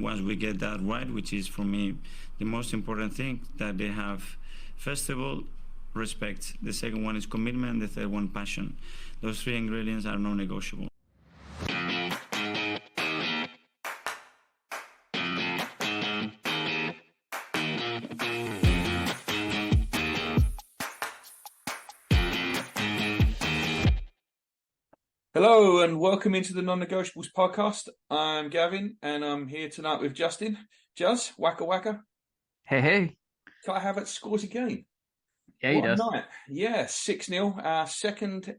once we get that right, which is for me the most important thing, that they have, first of all, respect. The second one is commitment. The third one, passion. Those three ingredients are non-negotiable. Hello and welcome into the Non-Negotiables podcast. I'm Gavin and I'm here tonight with Justin. Juz, waka waka. Hey. Kai Havertz scores again. Yeah, he does. What a night. Yeah, 6-0, our second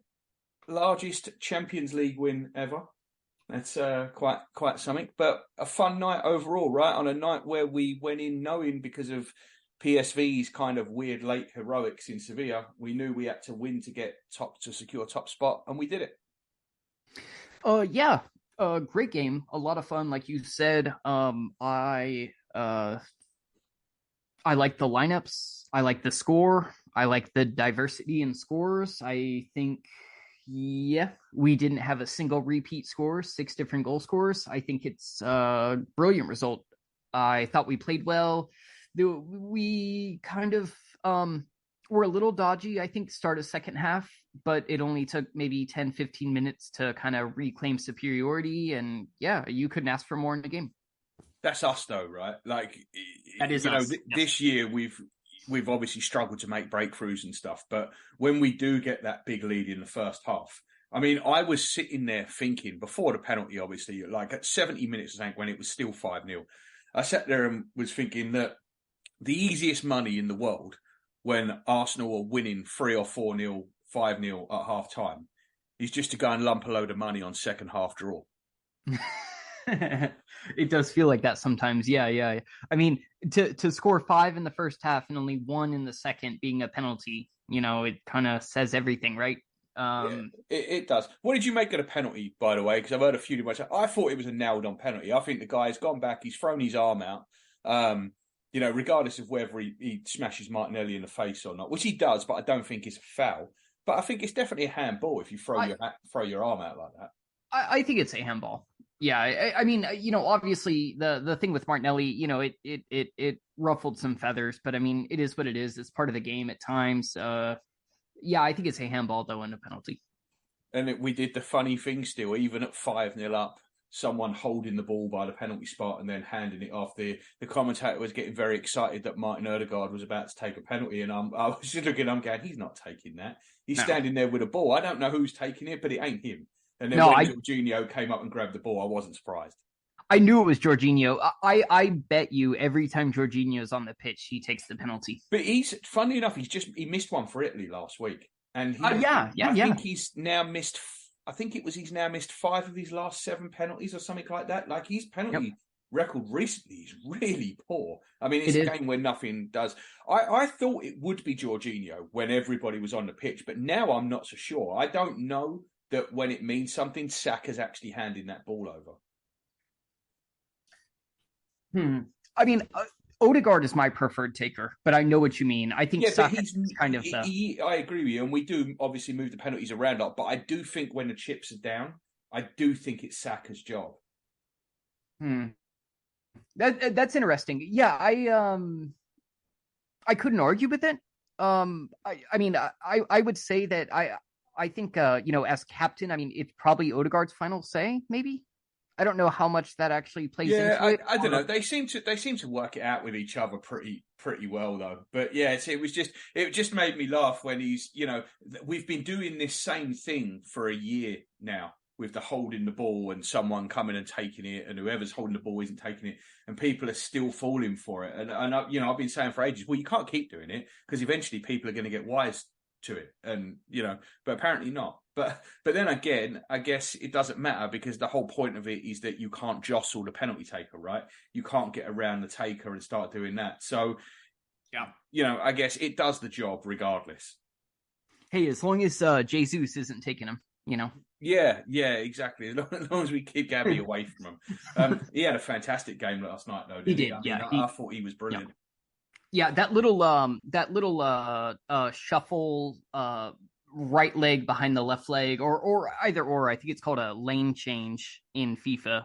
largest Champions League win ever. That's quite something, but a fun night overall, right? On a night where we went in knowing, because of PSV's kind of weird late heroics in Sevilla, we knew we had to win to secure top spot, and we did it. Yeah, great game, a lot of fun, like you said. I like the lineups, I like the score, I like the diversity in scores. I think, we didn't have a single repeat score, 6 different goal scorers. I think it's a brilliant result. I thought we played well. We kind of were a little dodgy, I think, start of second half, but it only took maybe 10-15 minutes to kind of reclaim superiority, and you couldn't ask for more in the game. That's us though, right? Like, that is us. This year we've obviously struggled to make breakthroughs and stuff, but when we do get that big lead in the first half, I mean, I was sitting there thinking, before the penalty, obviously, like at 70 minutes, I think, when it was still 5-0, I sat there and was thinking that the easiest money in the world when Arsenal are winning 3 or 4-0, 5-0 at half time is just to go and lump a load of money on second half draw. It does feel like that sometimes. Yeah. I mean, to score 5 in the first half and only 1 in the second being a penalty, it kind of says everything, right? It does. What did you make of the penalty, by the way? Because I've heard a few too much. I thought it was a nailed on penalty. I think the guy's gone back, he's thrown his arm out. Regardless of whether he smashes Martinelli in the face or not, which he does, but I don't think it's a foul. But I think it's definitely a handball if you throw your arm out like that. I think it's a handball. Yeah, I mean, obviously the thing with Martinelli, it ruffled some feathers, but I mean, it is what it is. It's part of the game at times. I think it's a handball though, and a penalty. And we did the funny thing still, even at 5-0 up, someone holding the ball by the penalty spot and then handing it off. The commentator was getting very excited that Martin Ødegaard was about to take a penalty, and I was just looking, I'm going, he's not taking that. He's standing there with a ball. I don't know who's taking it, but it ain't him. And then when Jorginho came up and grabbed the ball, I wasn't surprised. I knew it was Jorginho. I bet you every time Jorginho's on the pitch, he takes the penalty. But funnily enough, he missed one for Italy last week. And I think he's now missed, he's now missed 5 of his last 7 penalties or something like that. Like, his penalty record recently is really poor. I mean, it's a game where nothing does. I thought it would be Jorginho when everybody was on the pitch, but now I'm not so sure. I don't know that when it means something, Saka's actually handing that ball over. I mean, Ødegaard is my preferred taker, but I know what you mean. I think Saka's kind of I agree with you, and we do obviously move the penalties around a lot, but I do think when the chips are down, I do think it's Saka's job. That's interesting. Yeah, I couldn't argue with it. I would say that I think, as captain, I mean, it's probably Ødegaard's final say, maybe. I don't know how much that actually plays into it. I don't know. They seem to work it out with each other pretty well, though. But yeah, it just made me laugh when we've been doing this same thing for a year now, with the holding the ball and someone coming and taking it, and whoever's holding the ball isn't taking it, and people are still falling for it. And I've been saying for ages, well, you can't keep doing it because eventually people are going to get wise to it, and but apparently not. But then again, I guess it doesn't matter, because the whole point of it is that you can't jostle the penalty taker, right? You can't get around the taker and start doing that. So, I guess it does the job regardless. Hey, as long as Jesus isn't taking him, Yeah, exactly. As long as we keep Gabby away from him. He had a fantastic game last night, though. Didn't he? I thought he was brilliant. Yeah, that little shuffle, right leg behind the left leg, or either or. I think it's called a lane change in FIFA.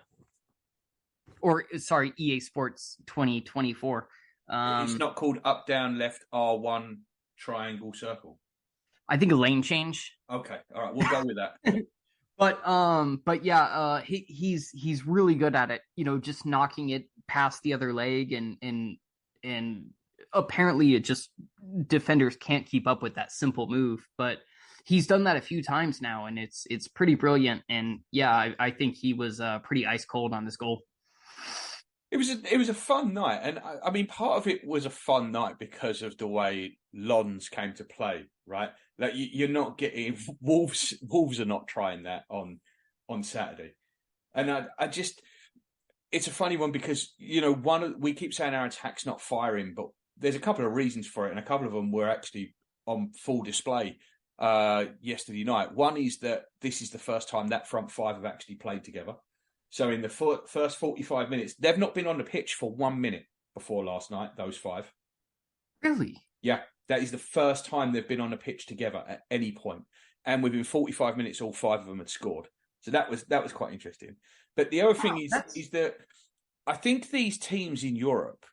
or sorry, EA Sports 2024. It's not called up, down, left, R1, triangle, circle. I think a lane change. Okay, all right, we'll go with that. But yeah, he's really good at it. Just knocking it past the other leg, and apparently it just defenders can't keep up with that simple move. But he's done that a few times now, and it's pretty brilliant. And yeah, I think he was pretty ice cold on this goal. It was a fun night, and I mean, part of it was a fun night because of the way Lons came to play, right? Like you're not getting Wolves. Wolves are not trying that on Saturday, and I just it's a funny one because we keep saying our attack's not firing, but there's a couple of reasons for it, and a couple of them were actually on full display yesterday night. One is that this is the first time that front five have actually played together. So in the first 45 minutes, they've not been on the pitch for 1 minute before last night, those five. Really? Yeah, that is the first time they've been on the pitch together at any point. And within 45 minutes, all five of them had scored. So that was quite interesting. But the other thing is that I think these teams in Europe,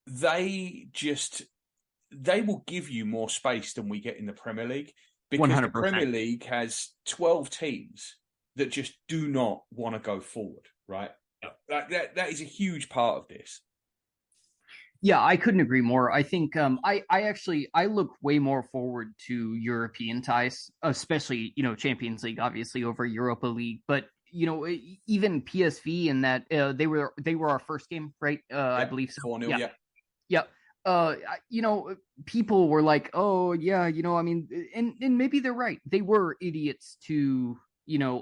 they will give you more space than we get in the Premier League. Because 100%. The Premier League has 12 teams that just do not want to go forward, right? Like that is a huge part of this. Yeah, I couldn't agree more. I think I look way more forward to European ties, especially Champions League, obviously over Europa League. But even PSV in that they were our first game, right? I believe so. 4-0, yeah. People were like, oh yeah, I mean, and maybe they're right. They were idiots to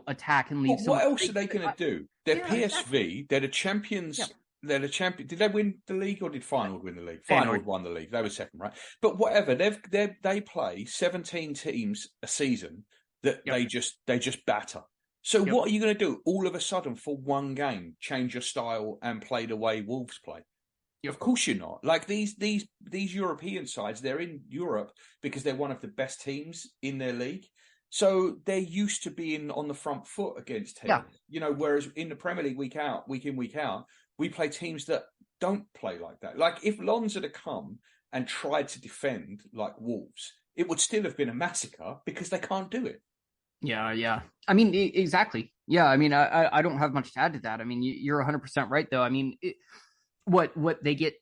attack and leave. But what else are they going to do? They're PSV. Exactly. They're the champions. Yeah. They're the champion. Did they win the league or did Feyenoord win the league? Feyenoord won the league. They were second, right? But whatever. They play 17 teams a season that they just batter. So what are you going to do? All of a sudden, for one game, change your style and play the way Wolves play? Of course you're not. Like these European sides, they're in Europe because they're one of the best teams in their league. So they're used to being on the front foot against teams. Yeah. Whereas in the Premier League, week in, week out, we play teams that don't play like that. Like if Lons had come and tried to defend like Wolves, it would still have been a massacre because they can't do it. Yeah. I mean, exactly. Yeah, I mean, I don't have much to add to that. I mean, you're 100% right, though. I mean, what they get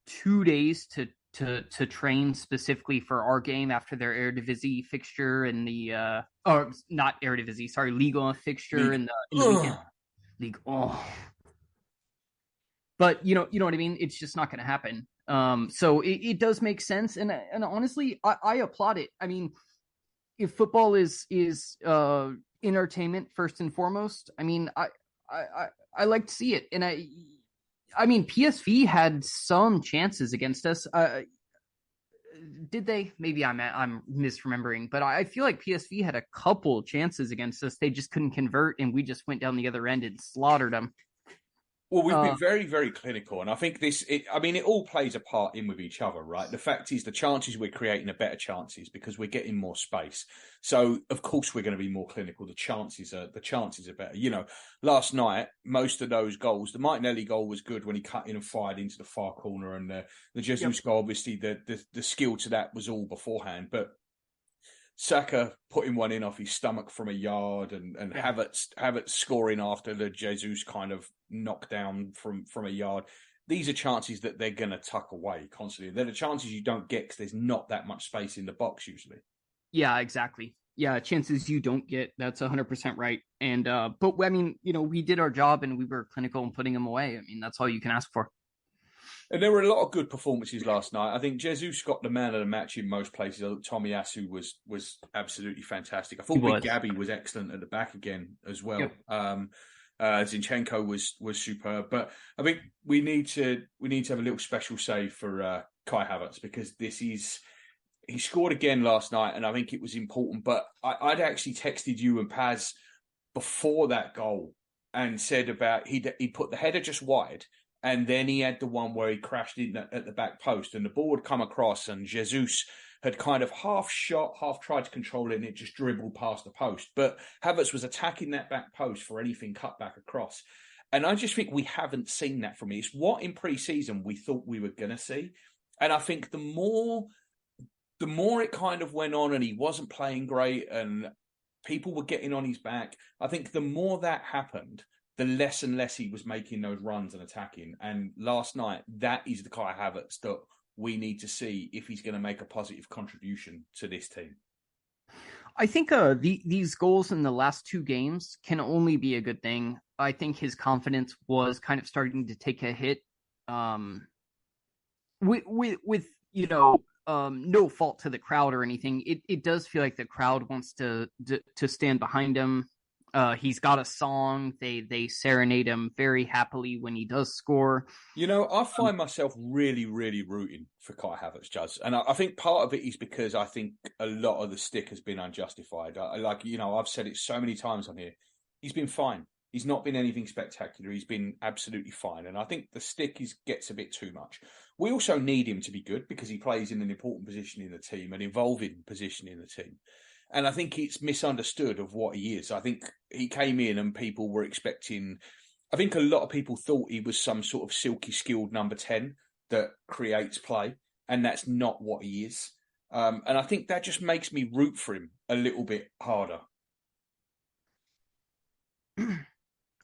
2 days to train specifically for our game after their Eredivisie fixture and the or not Eredivisie, sorry, Liga fixture in the weekend. League. Oh. But you know what I mean? It's just not going to happen. So it does make sense, and honestly, I applaud it. I mean, if football is entertainment first and foremost, I mean, I like to see it, and I mean, PSV had some chances against us. Did they? Maybe I'm misremembering, but I feel like PSV had a couple chances against us. They just couldn't convert, and we just went down the other end and slaughtered them. Well, we've been very, very clinical, and I think it all plays a part in with each other, right? The fact is the chances we're creating are better chances because we're getting more space. So, of course, we're going to be more clinical. The chances are better. Last night, most of those goals, the Martinelli goal was good when he cut in and fired into the far corner, and the Jesus goal, obviously, the skill to that was all beforehand, but Saka putting one in off his stomach from a yard and Havertz scoring after the Jesus kind of knockdown from a yard. These are chances that they're going to tuck away constantly. They're the chances you don't get because there's not that much space in the box usually. Yeah, exactly. Yeah, chances you don't get. That's 100% right. And but I mean, we did our job and we were clinical in putting them away. I mean, that's all you can ask for. And there were a lot of good performances last night. I think Jesus got the man of the match in most places. Tomiyasu was absolutely fantastic. I thought Big Gabby was excellent at the back again as well. Yep. Zinchenko was superb. But I think we need to have a little special save for Kai Havertz because he scored again last night, and I think it was important. But I'd actually texted you and Paz before that goal and said about he put the header just wide. And then he had the one where he crashed in at the back post and the ball had come across and Jesus had kind of half shot, half tried to control it and it just dribbled past the post. But Havertz was attacking that back post for anything cut back across. And I just think we haven't seen that from him. It's what in pre-season we thought we were going to see. And I think the more it kind of went on and he wasn't playing great and people were getting on his back, I think the more that happened, the less and less he was making those runs and attacking. And last night, that is the Kai Havertz that we need to see if he's going to make a positive contribution to this team. I think these goals in the last 2 games can only be a good thing. I think his confidence was kind of starting to take a hit. With no fault to the crowd or anything, it does feel like the crowd wants to stand behind him. He's got a song. They serenade him very happily when he does score. I find myself really, really rooting for Kai Havertz, Juz. And I think part of it is because I think a lot of the stick has been unjustified. I've said it so many times on here. He's been fine. He's not been anything spectacular. He's been absolutely fine. And I think the stick gets a bit too much. We also need him to be good because he plays in an important position in the team, an involving position in the team. And I think it's misunderstood of what he is. I think he came in and people were expecting... I think a lot of people thought he was some sort of silky skilled number 10 that creates play. And that's not what he is. And I think that just makes me root for him a little bit harder.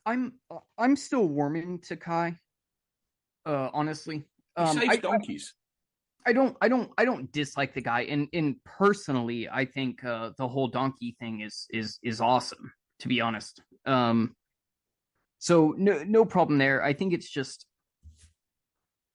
I'm still warming to Kai. Honestly. He saves donkeys. I don't dislike the guy, and personally, I think the whole donkey thing is awesome. To be honest, so no problem there. I think it's just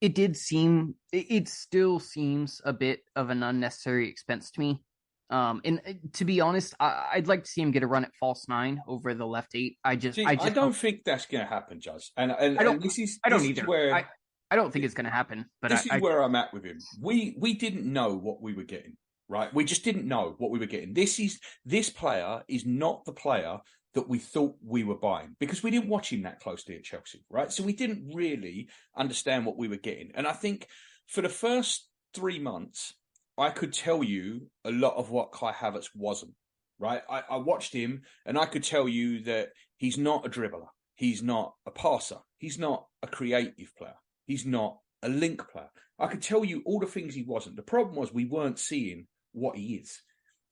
it still seems a bit of an unnecessary expense to me. And to be honest, I'd like to see him get a run at false 9 over the left 8. I don't think that's going to happen, Juz. And I don't either. Where I don't think it's going to happen. But this is where I'm at with him. We didn't know what we were getting, right? We just didn't know what we were getting. This player is not the player that we thought we were buying because we didn't watch him that closely at Chelsea, right? So we didn't really understand what we were getting. And I think for the first 3 months, I could tell you a lot of what Kai Havertz wasn't, right? I watched him and I could tell you that he's not a dribbler. He's not a passer. He's not a creative player. He's not a link player. I could tell you all the things he wasn't. The problem was we weren't seeing what he is.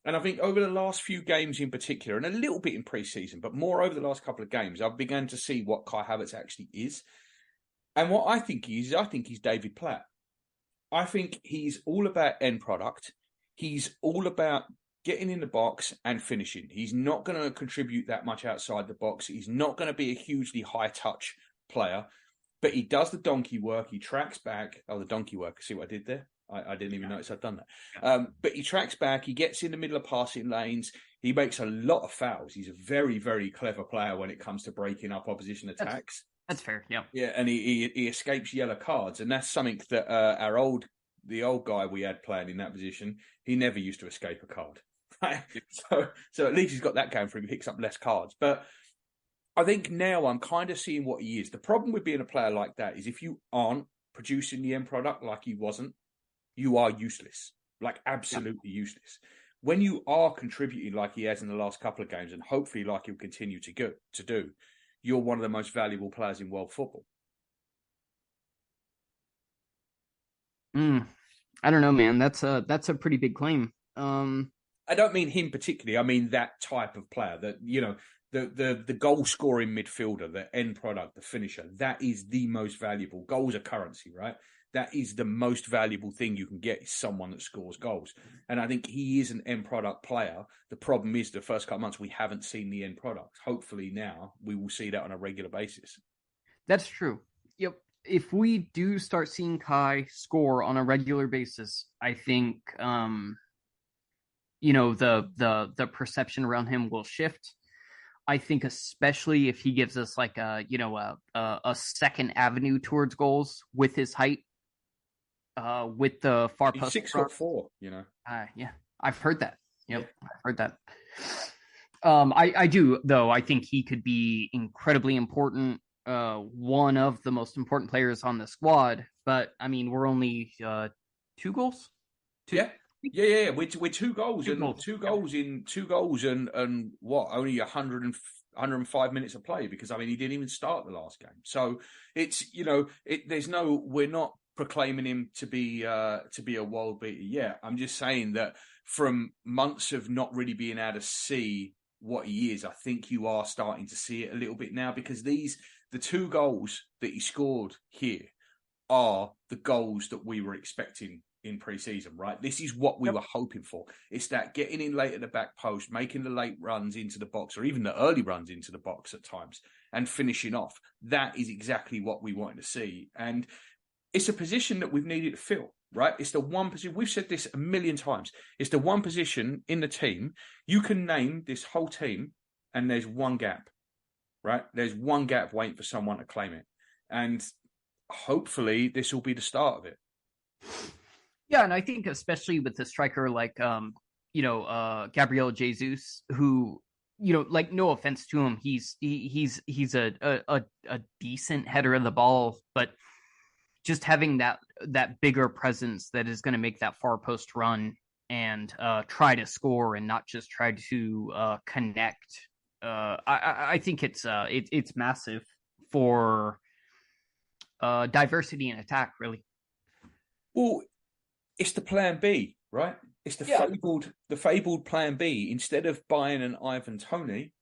And I think over the last few games in particular, and a little bit in pre-season, but more over the last couple of games, I've begun to see what Kai Havertz actually is. And what I think he is, I think he's David Platt. I think he's all about end product. He's all about getting in the box and finishing. He's not going to contribute that much outside the box. He's not going to be a hugely high-touch player. But he does the donkey work. He tracks back. Oh, the donkey work. See what I did there? I didn't even notice I'd done that. But he tracks back. He gets in the middle of passing lanes. He makes a lot of fouls. He's a very, very clever player when it comes to breaking up opposition attacks. That's fair. Yeah. Yeah, and he escapes yellow cards, and that's something that the old guy we had playing in that position, he never used to escape a card. Right? So at least he's got that going for him. He picks up less cards, but I think now I'm kind of seeing what he is. The problem with being a player like that is if you aren't producing the end product like he wasn't, you are useless, like absolutely useless. When you are contributing like he has in the last couple of games, and hopefully like he'll continue to do, you're one of the most valuable players in world football. I don't know, man. That's a pretty big claim. I don't mean him particularly. I mean that type of player that, the goal scoring midfielder, the end product, the finisher, that is the most valuable. Goals are currency, right? That is the most valuable thing you can get, is someone that scores goals. And I think he is an end product player. The problem is the first couple of months we haven't seen the end product. Hopefully now we will see that on a regular basis. That's true. Yep. If we do start seeing Kai score on a regular basis, I think the perception around him will shift. I think especially if he gives us like a second avenue towards goals with his height, with the far post. 6'4", Yeah, I've heard that. Yep, yeah. I've heard that. I do though. I think he could be incredibly important. One of the most important players on the squad. But I mean, we're only 2 goals. Yeah. We're 2 goals and 2 goals in 2 goals and what? Only 105 minutes of play because, I mean, he didn't even start the last game. So it's, we're not proclaiming him to be a world beater yet. I'm just saying that from months of not really being able to see what he is, I think you are starting to see it a little bit now, because the 2 goals that he scored here are the goals that we were expecting in pre-season, right? This is what we were hoping for. It's that getting in late at the back post, making the late runs into the box, or even the early runs into the box at times, and finishing off. That is exactly what we wanted to see. And it's a position that we've needed to fill, right? It's the one position. We've said this a million times. It's the one position in the team. You can name this whole team and there's one gap, right? There's one gap waiting for someone to claim it. And hopefully this will be the start of it. Yeah, and I think especially with the striker like Gabriel Jesus, who, like, no offense to him, he's a decent header of the ball, but just having that bigger presence that is going to make that far post run and try to score and not just try to connect. I think it's massive for diversity in attack, really. Well, it's the plan B, right? It's the fabled plan B. Instead of buying an Ivan Toney,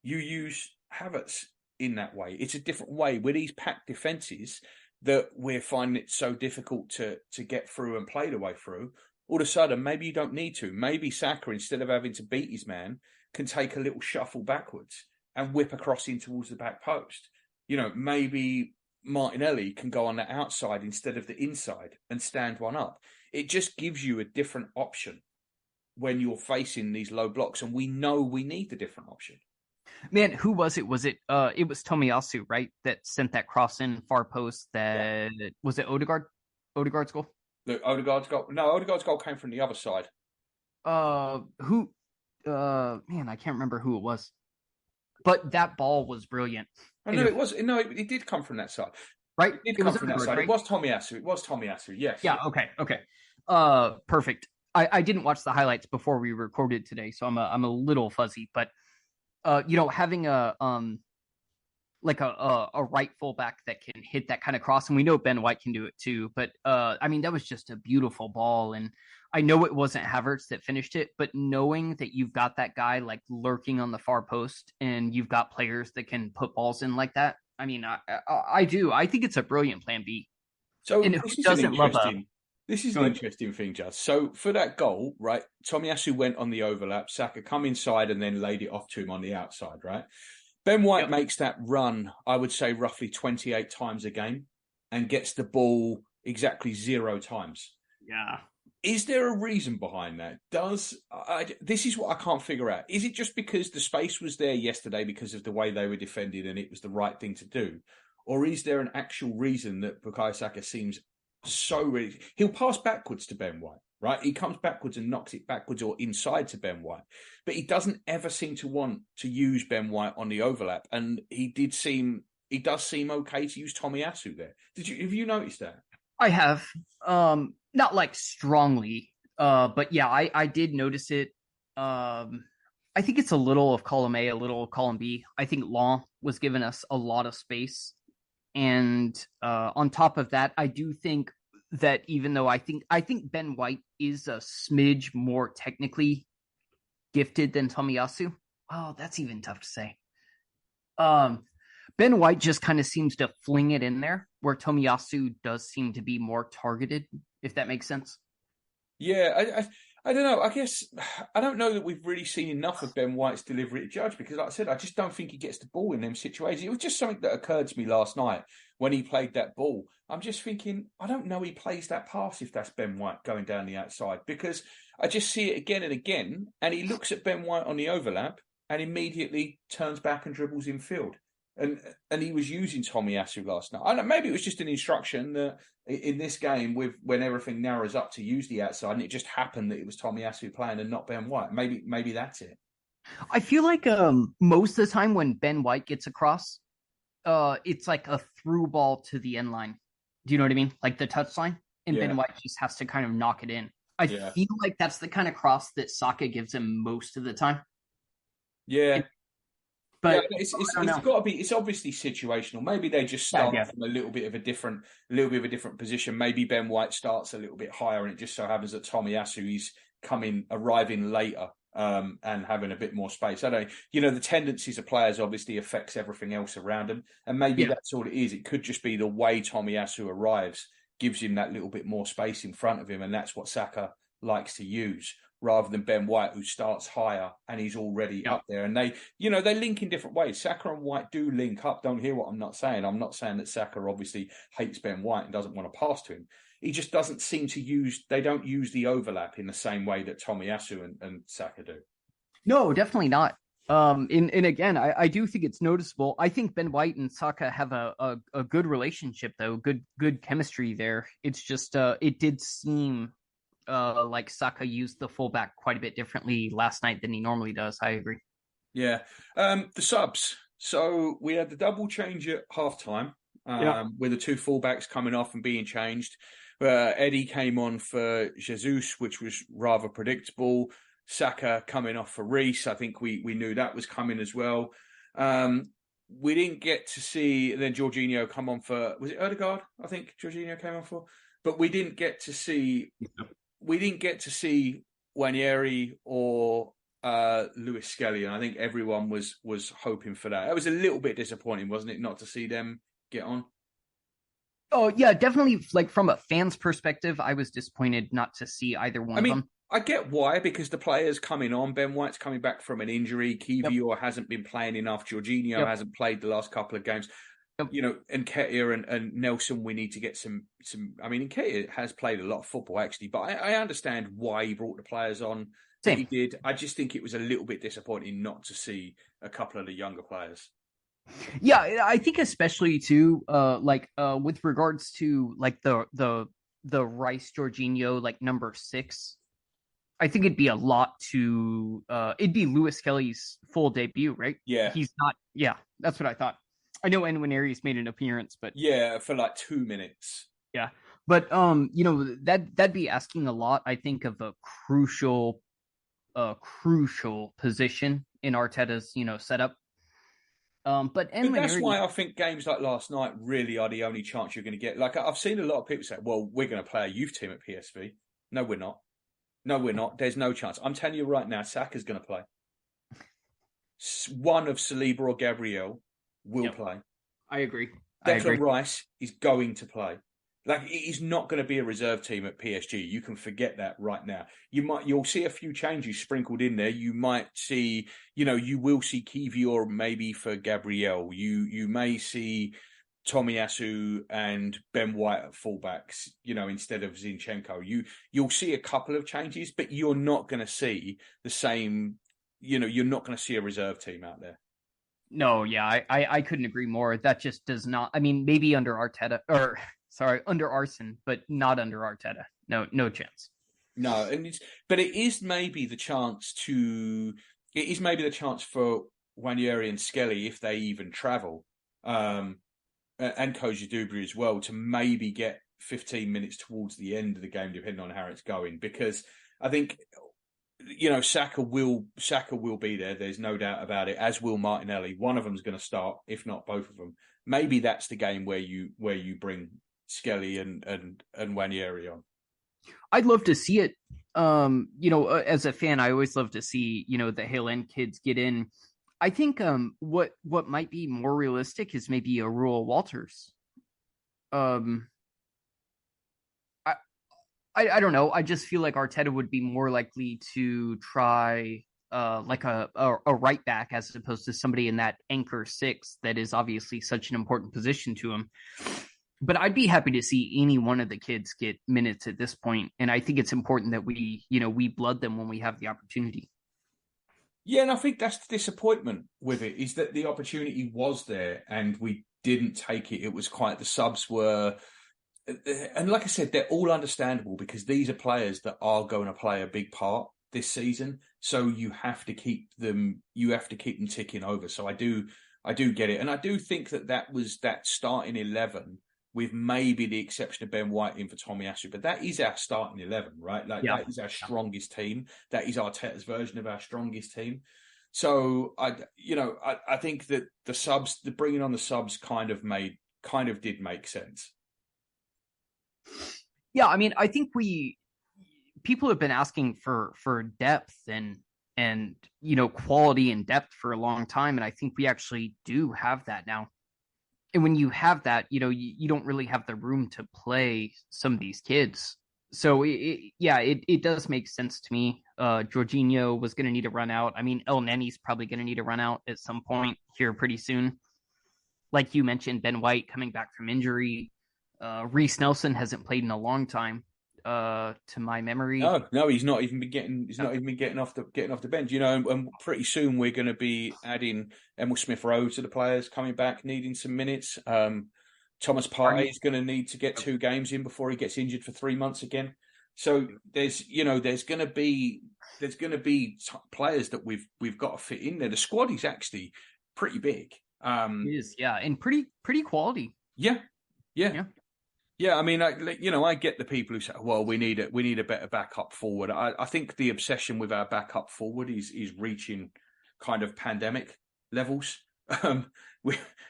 you use Havertz in that way. It's a different way with these packed defenses that we're finding it so difficult to get through and play the way through. All of a sudden, maybe you don't need to. Maybe Saka, instead of having to beat his man, can take a little shuffle backwards and whip across in towards the back post. Maybe Martinelli can go on the outside instead of the inside and stand one up. It just gives you a different option when you're facing these low blocks, and we know we need the different option. Man, who was it? Was it Tomiyasu, right? That sent that cross in far post. Was it Odegaard? Odegaard's goal? Look, Odegaard's goal came from the other side. Who? Man, I can't remember who it was. But that ball was brilliant. It did come from that side. Right? It did come from that side. Right? It was Tomiyasu. Yes. Yeah. Okay. Perfect. I didn't watch the highlights before we recorded today, so I'm a little fuzzy. But having a right fullback that can hit that kind of cross, and we know Ben White can do it too. But that was just a beautiful ball, and I know it wasn't Havertz that finished it, but knowing that you've got that guy like lurking on the far post, and you've got players that can put balls in like that. I do. I think it's a brilliant plan B. So this is an interesting thing, Juz. So for that goal, right, Tomiyasu went on the overlap, Saka come inside and then laid it off to him on the outside, right? Ben White makes that run, I would say, roughly 28 times a game and gets the ball exactly 0 times. Yeah. Is there a reason behind that? This is what I can't figure out. Is it just because the space was there yesterday because of the way they were defended and it was the right thing to do? Or is there an actual reason that Bukayo Saka seems so ready? He'll pass backwards to Ben White, right? He comes backwards and knocks it backwards or inside to Ben White. But he doesn't ever seem to want to use Ben White on the overlap. And he does seem okay to use Tomiyasu there. Have you noticed that? I have. Not like strongly, but yeah, I did notice it. I think it's a little of column A, a little of column B. I think Law was giving us a lot of space. And on top of that, I do think that even though I think Ben White is a smidge more technically gifted than Tomiyasu. Oh, that's even tough to say. Ben White just kind of seems to fling it in there, where Tomiyasu does seem to be more targeted, if that makes sense. Yeah, I don't know. I guess I don't know that we've really seen enough of Ben White's delivery to judge, because, like I said, I just don't think he gets the ball in them situations. It was just something that occurred to me last night when he played that ball. I'm just thinking, I don't know he plays that pass if that's Ben White going down the outside, because I just see it again and again, and he looks at Ben White on the overlap and immediately turns back and dribbles in field. And he was using Tomiyasu last night. I don't know, maybe it was just an instruction that in this game, when everything narrows up, to use the outside, and it just happened that it was Tomiyasu playing and not Ben White. Maybe that's it. I feel like most of the time when Ben White gets across, it's like a through ball to the end line. Do you know what I mean? Like the touch line, and Ben White just has to kind of knock it in. I feel like that's the kind of cross that Saka gives him most of the time. Yeah. Yeah, But I don't it's know. got to be. It's obviously situational. Maybe they just Yeah, start yeah. from a little bit of a different position. Maybe Ben White starts a little bit higher, and it just so happens that Tomiyasu is arriving later, and having a bit more space. I don't. The tendencies of players obviously affects everything else around them, and maybe Yeah. that's all it is. It could just be the way Tomiyasu arrives gives him that little bit more space in front of him, and that's what Saka likes to use, rather than Ben White, who starts higher and he's already Yeah. up there. And they link in different ways. Saka and White do link up. Don't hear what I'm not saying. I'm not saying that Saka obviously hates Ben White and doesn't want to pass to him. He just doesn't seem to they don't use the overlap in the same way that Tomiyasu and Saka do. No, definitely not. And again, I do think it's noticeable. I think Ben White and Saka have a good relationship, though. Good chemistry there. It's just it did seem like Saka used the fullback quite a bit differently last night than he normally does. I agree. Yeah. The subs. So we had the double change at halftime, with the two fullbacks coming off and being changed. Eddie came on for Jesus, which was rather predictable. Saka coming off for Reece. I think we knew that was coming as well. We didn't get to see then Jorginho come on for, was it Odegaard? I think Jorginho came on for, but we didn't get to see Wanyeri or Lewis Skelly, and I think everyone was hoping for that. It was a little bit disappointing, wasn't it, not to see them get on? Oh yeah, definitely. Like from a fan's perspective, I was disappointed not to see either one of them. I get why, because the players coming on, Ben White's coming back from an injury, Kiwior hasn't been playing enough, Jorginho hasn't played the last couple of games. And Nketiah and Nelson, we need to get some. I mean, Nketiah has played a lot of football actually, but I understand why he brought the players on that he did. I just think it was a little bit disappointing not to see a couple of the younger players. Yeah, I think especially too, with regards to like the Rice Jorginho like number 6. I think it'd be a lot to it'd be Lewis Kelly's full debut, right? Yeah. He's not. Yeah, that's what I thought. I know Nwaneri's made an appearance, but yeah, for like 2 minutes. Yeah, but that'd be asking a lot. I think of a crucial position in Arteta's setup. But that's why I think games like last night really are the only chance you're going to get. Like I've seen a lot of people say, "Well, we're going to play a youth team at PSV." No, we're not. No, we're not. There's no chance. I'm telling you right now, Saka's going to play. One of Saliba or Gabriel will play. I agree. Declan Rice is going to play. Like, it is not going to be a reserve team at PSG. You can forget that right now. You'll see a few changes sprinkled in there. You might see, you will see Kiwior maybe for Gabriel. You may see Tomiyasu and Ben White at fullbacks, instead of Zinchenko. You'll see a couple of changes, but you're not going to see the same. You're not going to see a reserve team out there. No, yeah, I couldn't agree more. That just does not. I mean, maybe under Arteta under Arsene, but not under Arteta. No chance. No, but it is maybe the chance for Wanyeri and Skelly, if they even travel, and Koji Dubry as well, to maybe get 15 minutes towards the end of the game, depending on how it's going. Because I think, Saka will be there. There's no doubt about it. As will Martinelli. One of them's going to start, if not both of them. Maybe that's the game where you bring Skelly and Wanyeri on. I'd love to see it. As a fan, I always love to see the Hill End kids get in. I think what might be more realistic is maybe a Rule Walters. I don't know. I just feel like Arteta would be more likely to try like a right back as opposed to somebody in that anchor 6 that is obviously such an important position to him. But I'd be happy to see any one of the kids get minutes at this point, and I think it's important that we blood them when we have the opportunity. Yeah, and I think that's the disappointment with it, is that the opportunity was there and we didn't take it. It was the subs were, and like I said, they're all understandable because these are players that are going to play a big part this season. So you have to keep them ticking over. So I do get it. And I do think that was that starting 11, with maybe the exception of Ben White in for Tomiyasu. But that is our starting 11, right? That is our strongest team. That is Arteta's version of our strongest team. So I think that the bringing on the subs kind of did make sense. Yeah, I mean, I think people have been asking for depth and quality and depth for a long time, and I think we actually do have that now. And when you have that, you don't really have the room to play some of these kids. So it does make sense to me. Jorginho was going to need a run out. I mean, El Neni's probably going to need a run out at some point here pretty soon. Like you mentioned, Ben White coming back from injury. Reece Nelson hasn't played in a long time, to my memory. No, he's not even been getting off the bench. And pretty soon we're going to be adding Emil Smith-Rowe to the players coming back, needing some minutes. Thomas Partey is going to need to get 2 games in before he gets injured for 3 months again. So there's going to be players that we've got to fit in there. The squad is actually pretty big. It is, yeah, and pretty quality. Yeah. I mean, I get the people who say, "Well, we need a better backup forward." I think the obsession with our backup forward is reaching kind of pandemic levels.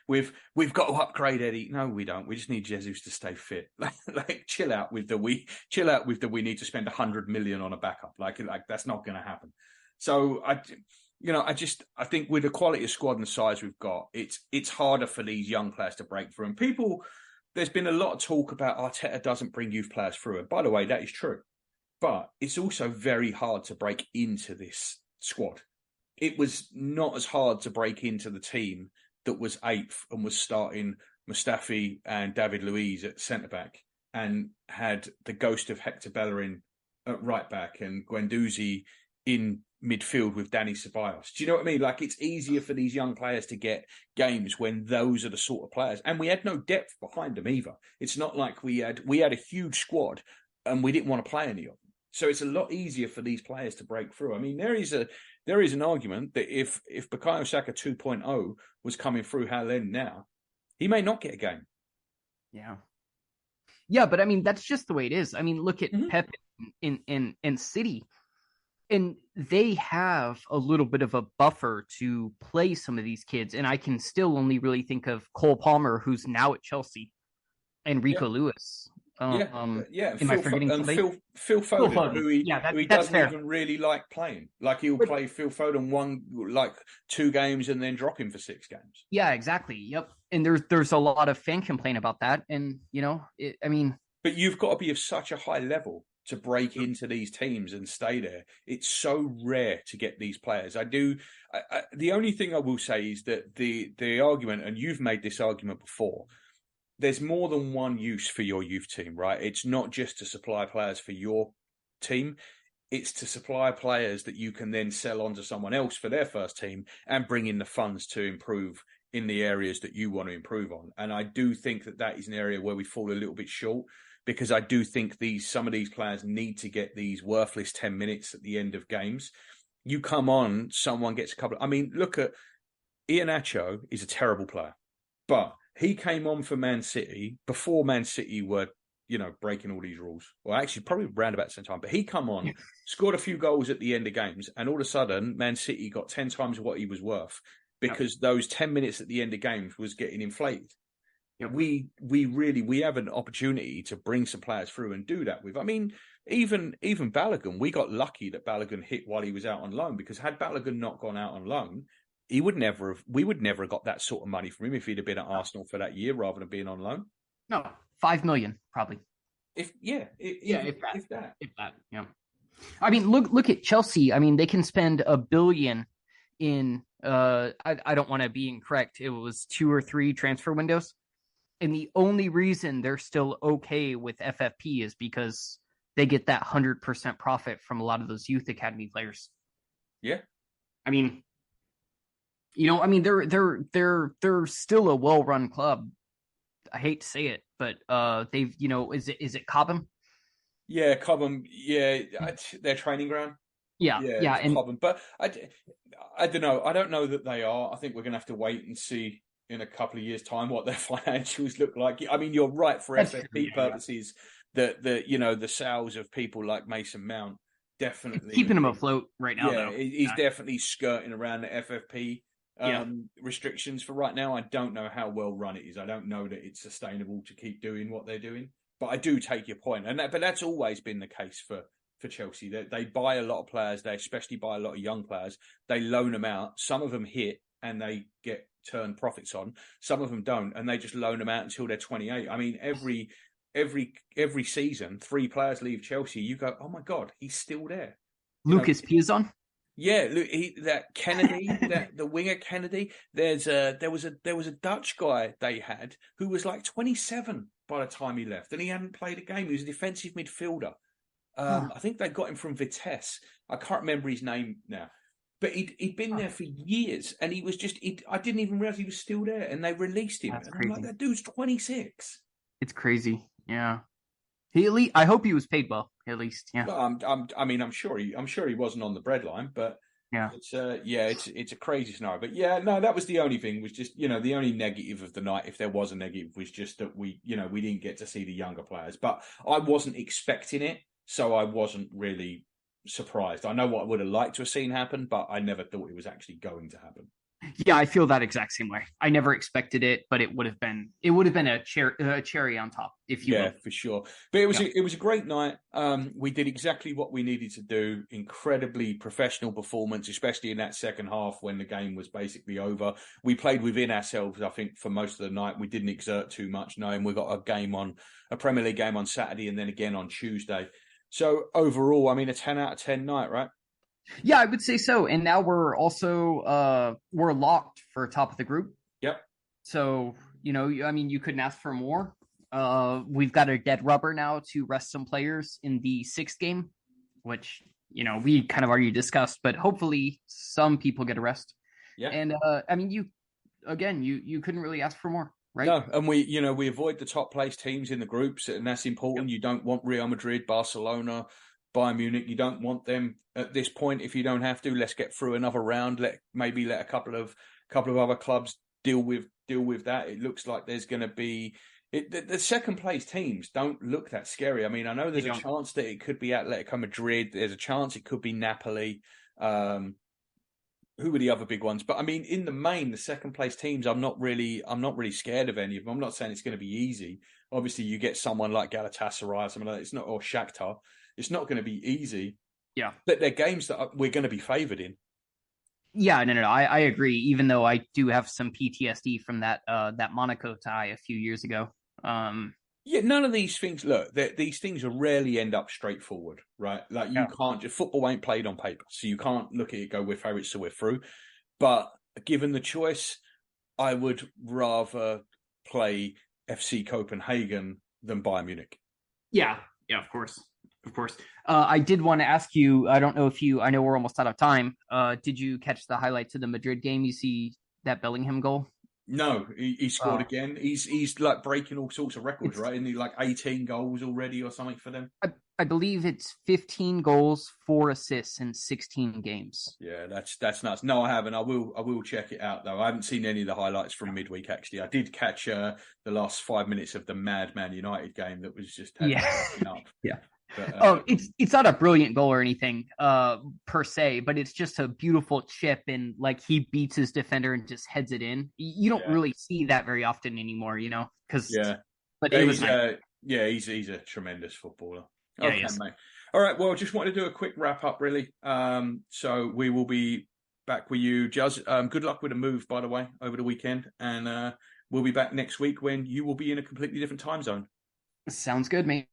We've got to upgrade Eddie. No, we don't. We just need Jesus to stay fit. Like chill out with the we need to spend 100 million on a backup. Like that's not going to happen. So I think with the quality of squad and the size we've got, it's harder for these young players to break through. And there's been a lot of talk about Arteta doesn't bring youth players through. And by the way, that is true. But it's also very hard to break into this squad. It was not as hard to break into the team that was 8th and was starting Mustafi and David Luiz at centre-back and had the ghost of Hector Bellerin at right-back and Guendouzi in midfield with Danny Ceballos. Do you know what I mean? Like, it's easier for these young players to get games when those are the sort of players. And we had no depth behind them either. It's not like we had a huge squad and we didn't want to play any of them. So it's a lot easier for these players to break through. I mean, there is an argument that if Bukayo Saka 2.0 was coming through Hal End now, he may not get a game. Yeah, but I mean, that's just the way it is. I mean, look at Pep in City. And they have a little bit of a buffer to play some of these kids. And I can still only really think of Cole Palmer, who's now at Chelsea, and Rico Lewis. Am I forgetting somebody? Phil Foden, who doesn't even really like playing. Like he'll play Phil Foden 2 games and then drop him for 6 games. Yeah, exactly. Yep. And there's a lot of fan complaint about that. And, But you've got to be of such a high level to break into these teams and stay there. It's so rare to get these players. The only thing I will say is that the argument, and you've made this argument before, there's more than one use for your youth team, right? It's not just to supply players for your team. It's to supply players that you can then sell on to someone else for their first team and bring in the funds to improve in the areas that you want to improve on. And I do think that is an area where we fall a little bit short, because I do think some of these players need to get these worthless 10 minutes at the end of games. You come on, someone gets a couple. I mean, look at Iheanacho is a terrible player, but he came on for Man City before Man City were, breaking all these rules. Well, actually, probably around about the same time. But he come on, scored a few goals at the end of games, and all of a sudden, Man City got 10 times what he was worth because those 10 minutes at the end of games was getting inflated. Yeah. We have an opportunity to bring some players through and do that with. I mean, even Balogun, we got lucky that Balogun hit while he was out on loan, because had Balogun not gone out on loan, we would never have got that sort of money from him if he'd have been at Arsenal for that year rather than being on loan. No, 5 million probably. If that. Yeah. I mean, look at Chelsea. I mean, they can spend $1 billion in. I don't want to be incorrect. It was 2 or 3 transfer windows. And the only reason they're still okay with FFP is because they get that 100% profit from a lot of those youth academy players. Yeah. I mean, they're still a well-run club. I hate to say it, but they've, is it Cobham? Yeah, Cobham. Yeah, their training ground. Yeah, and Cobham. But I don't know. I don't know that they are. I think we're going to have to wait and see in a couple of years' time what their financials look like. I mean, you're right for FFP purposes. That the sales of people like Mason Mount definitely keeping him afloat right now. Yeah, though. he's definitely skirting around the FFP Yeah. restrictions for right now. I don't know how well run it is. I don't know that it's sustainable to keep doing what they're doing. But I do take your point, but that's always been the case for Chelsea. They buy a lot of players. They especially buy a lot of young players. They loan them out. Some of them hit and they get turned profits on. Some of them don't, and they just loan them out until they're 28. I mean, every season, 3 players leave Chelsea. You go, oh my god, he's still there. Lucas Piazon. Yeah, look, that Kennedy, the winger Kennedy. There was a Dutch guy they had who was like 27 by the time he left, and he hadn't played a game. He was a defensive midfielder. I think they got him from Vitesse. I can't remember his name now, but he'd been there for years, and he was just. I didn't even realize he was still there, and they released him. That's and crazy. I'm like, that dude's 26. It's crazy. Yeah. I hope he was paid well, at least. Yeah. Well, I'm sure he wasn't on the breadline, but yeah, it's a crazy scenario. But yeah, no, that was the only thing. Was just the only negative of the night, if there was a negative, was just that we didn't get to see the younger players. But I wasn't expecting it, so I wasn't really surprised. I know what I would have liked to have seen happen, but I never thought it was actually going to happen. Yeah, I feel that exact same way. I never expected it, but it would have been a cherry on top, if you will. For sure. But it was a great night. We did exactly what we needed to do. Incredibly professional performance, especially in that second half when the game was basically over. We played within ourselves, I think, for most of the night. We didn't exert too much, knowing we got a Premier League game on Saturday and then again on Tuesday. So overall, I mean, a 10 out of 10 night, right? Yeah, I would say so. And now we're also we're locked for top of the group. Yep. So, I mean, you couldn't ask for more. We've got a dead rubber now to rest some players in the 6th game, which, we kind of already discussed, but hopefully some people get a rest. Yeah. And I mean, you couldn't really ask for more, right? No, and we avoid the top place teams in the groups, and that's important. Yep. You don't want Real Madrid, Barcelona, Bayern Munich. You don't want them at this point if you don't have to. Let's get through another round. Let a couple of other clubs deal with that. It looks like there's going to be the second place teams don't look that scary. I mean, I know there's a chance that it could be Atletico Madrid. There's a chance it could be Napoli. Who were the other big ones? But I mean, in the main, the second place teams, I'm not really scared of any of them. I'm not saying it's going to be easy. Obviously, you get someone like Galatasaray, something like that. It's not, or Shakhtar. It's not going to be easy. Yeah. But they're games that we're going to be favoured in. Yeah, no. I agree. Even though I do have some PTSD from that Monaco tie a few years ago. Yeah, none of these things. Look, these things rarely end up straightforward, right? Like you can't. Football ain't played on paper, so you can't look at it, go, we're favourites, so we're through. But given the choice, I would rather play FC Copenhagen than Bayern Munich. Yeah, of course. I did want to ask you, I don't know if I know we're almost out of time. Did you catch the highlights of the Madrid game? You see that Bellingham goal? No, he scored again. He's like breaking all sorts of records, right? Isn't he like 18 goals already or something for them? I believe it's 15 goals, 4 assists in 16 games. Yeah, that's nuts. No, I haven't. I will check it out though. I haven't seen any of the highlights from midweek actually. I did catch the last 5 minutes of the Mad Man United game that was just up. Yeah. But, it's not a brilliant goal or anything per se, but it's just a beautiful chip, and like he beats his defender and just heads it in. You don't really see that very often anymore, because But it was he's a tremendous footballer. Yeah, okay, mate. All right, well, just wanted to do a quick wrap up, really. So we will be back with you, Juz. Good luck with the move, by the way, over the weekend, and we'll be back next week when you will be in a completely different time zone. Sounds good, mate.